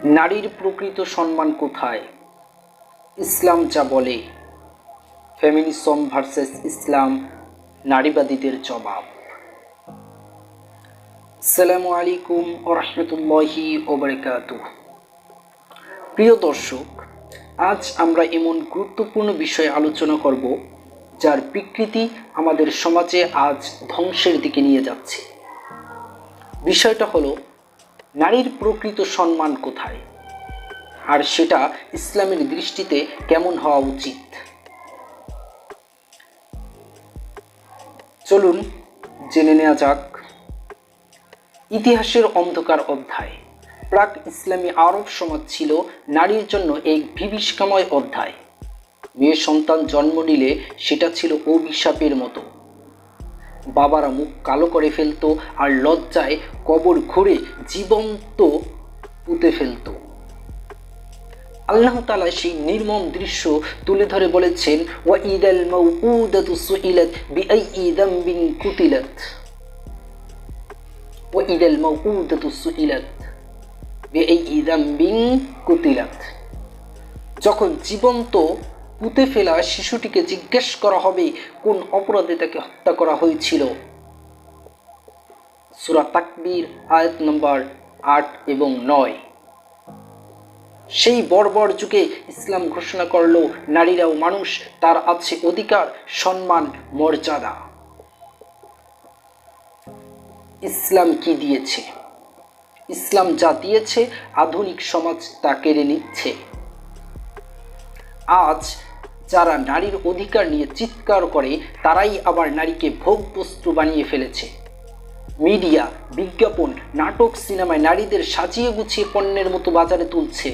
নারীর প্রকৃত সম্মান কোথায়? ইসলাম যা বলে। ফেমিনিজম ভার্সেস ইসলাম, নারীবাদীদের জবাব। আসসালামু আলাইকুম ওয়া রাহমাতুল্লাহি ওয়া বারাকাতুহু। প্রিয় দর্শক, আজ আমরা এমন গুরুত্বপূর্ণ বিষয়ে আলোচনা করব যার বিকৃতি আমাদের সমাজে আজ ধ্বংসের দিকে নিয়ে যাচ্ছে। বিষয়টা হলো নারীর প্রকৃত সম্মান কোথায়, আর সেটা ইসলামের দৃষ্টিতে কেমন হওয়া উচিত। চলুন জেনে নেওয়া যাক। ইতিহাসের অন্ধকার অধ্যায়। প্রাক ইসলামী আরব সমাজ ছিল নারীর জন্য এক বিভীষিকাময় অধ্যায়। মেয়ে সন্তান জন্ম নিলে সেটা ছিল অভিশাপের মতো। বাবারা মুখ কালো করে ফেলতো আর লজ্জায় কবর খুঁড়ে জীবন্ত পুঁতে ফেলতো। আল্লাহ তাআলা সেই নির্মম দৃশ্য তুলে ধরে বলেছেন, ওয়া ইদাল মাউউদাতু সুইলাত বিআইয়ি যামবিন কুতিলাত। ওয়া ইদাল মাউউদাতু সুইলাত বিআইয়ি যামবিন কুতিলাত। যখন জীবন্ত পুঁতে ফেলা শিশুটিকে জিজ্ঞেস করা হবে কোন অপরাধে তাকে হত্যা করা হয়েছিল। সূরা তাকবীর আয়াত নম্বর 8 এবং 9। সেই বর্বর যুগে ইসলাম ঘোষণা করল নারীরাও মানুষ, তার আছে অধিকার, সম্মান, মর্যাদা। ইসলাম কি দিয়েছে? ইসলাম যা দিয়েছে আধুনিক সমাজ তা কেড়ে নিচ্ছে। আজ যারা নারীর অধিকার নিয়ে চিৎকার করে তারাই আবার নারীকে ভোগবস্তু বানিয়ে ফেলেছে। মিডিয়া, বিজ্ঞাপন, নাটক, সিনেমায় নারীদের সাজিয়ে গুছিয়ে পণ্যের মতো বাজারে তুলছে।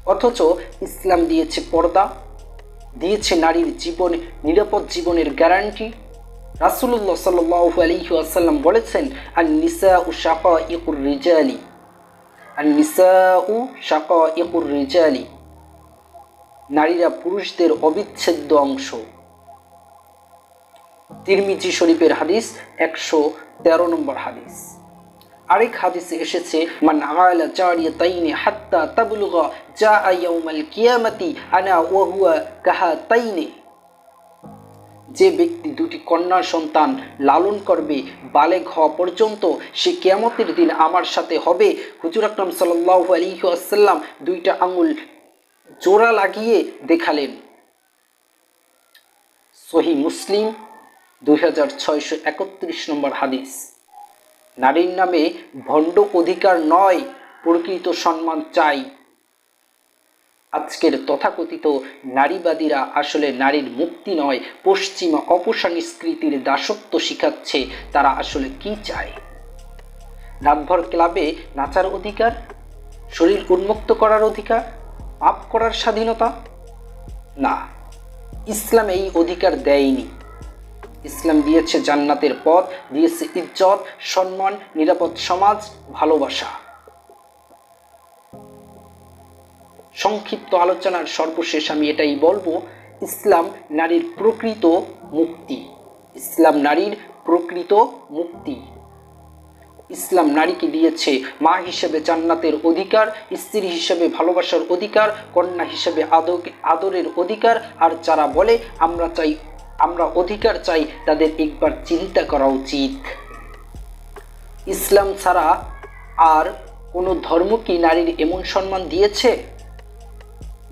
অথচ ইসলাম দিয়েছে পর্দা, দিয়েছে নারীর জীবন, নিরাপদ জীবনের গ্যারান্টি। রাসূলুল্লাহ সাল্লাল্লাহু আলাইহি ওয়াসাল্লাম বলেছেন, আন-নিসাউ শাকাইকুর রিজালি, আন-নিসাউ শাকাইকুর রিজালি। নারীরা পুরুষদের অবিচ্ছেদ্য অংশ। তিরমিজি শরীফের হাদিস 113 নম্বর হাদিস। আরেক হাদিসে এসেছে, মান আলা জারিয়াতাইনি হাত্তা তাবলুগা জাআ ইয়াউমাল কিয়ামাতি আনা ওয়া হুয়া কাহাতাইনি। যে ব্যক্তি দুটি কন্যা সন্তান লালন করবে বালেগ হওয়া পর্যন্ত, সে কিয়ামতের দিন আমার সাথে হবে। হুজুর আকরাম সাল্লাল্লাহু আলাইহি ওয়াসাল্লাম দুইটা আঙ্গুল জোড়া লাগিয়ে দেখালেন। সহিহ মুসলিম 2631 নম্বর হাদিস। নারীর নামে ভণ্ড অধিকার নয়, প্রকৃত সম্মান চাই। আজকের তথাকথিত নারীবাদীরা আসলে নারীর মুক্তি নয়, পশ্চিমা অপসংস্কৃতির দাসত্ব শিখাচ্ছে। তারা আসলে কি চায়? রাতভর ক্লাবে নাচার অধিকার, শরীর উন্মুক্ত করার অধিকার, পাপ করার স্বাধীনতা? না, ইসলাম এই অধিকার দেয়নি। ইসলাম দিয়েছে জান্নাতের পথ, দিয়েছে ইজ্জত, সম্মান, নিরাপদ সমাজ, ভালোবাসা। সংক্ষিপ্ত আলোচনার সর্বশেষ আমি এটাই বলবো, ইসলাম নারীর প্রকৃত মুক্তি। ইসলাম নারীর প্রকৃত মুক্তি। ইসলাম নারীকে দিয়েছে মা হিসেবে জান্নাতের অধিকার, স্ত্রী হিসেবে ভালোবাসার অধিকার, কন্যা হিসেবে আদরের অধিকার। আর যারা বলে আমরা অধিকার চাই, তাদের একবার চিন্তা করা উচিত। ইসলাম ছাড়া আর কোনো ধর্ম কি নারীর এমন সম্মান দিয়েছে?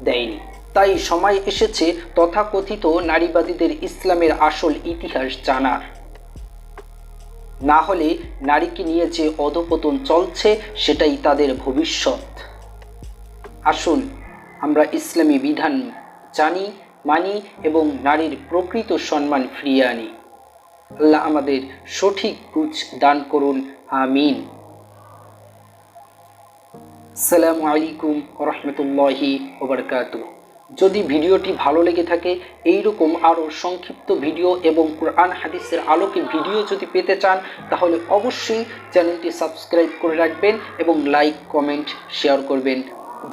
দেয়নি। তাই সময় এসেছে তথাকথিত নারীবাদীদের ইসলামের আসল ইতিহাস জানার। না হলে নারীকে নিয়ে যে অধঃপতন চলছে সেটাই তাদের ভবিষ্যৎ। আসুন আমরা ইসলামী বিধান জানি, মানি এবং নারীর প্রকৃত সম্মান ফিরিয়ে আনি। আল্লাহ আমাদের সঠিক বুঝ দান করুন, আমিন। আসসালামু আলাইকুম ওয়া রাহমাতুল্লাহি ওয়া বারাকাতুহু। যদি ভিডিওটি ভালো লেগে থাকে, এইরকম আরও সংক্ষিপ্ত ভিডিও এবং কোরআন হাদিসের আলোকে ভিডিও যদি পেতে চান, তাহলে অবশ্যই চ্যানেলটি সাবস্ক্রাইব করে রাখবেন এবং লাইক, কমেন্ট, শেয়ার করবেন,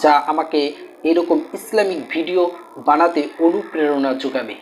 যা আমাকে এরকম ইসলামিক ভিডিও বানাতে অনুপ্রেরণা যোগাবে।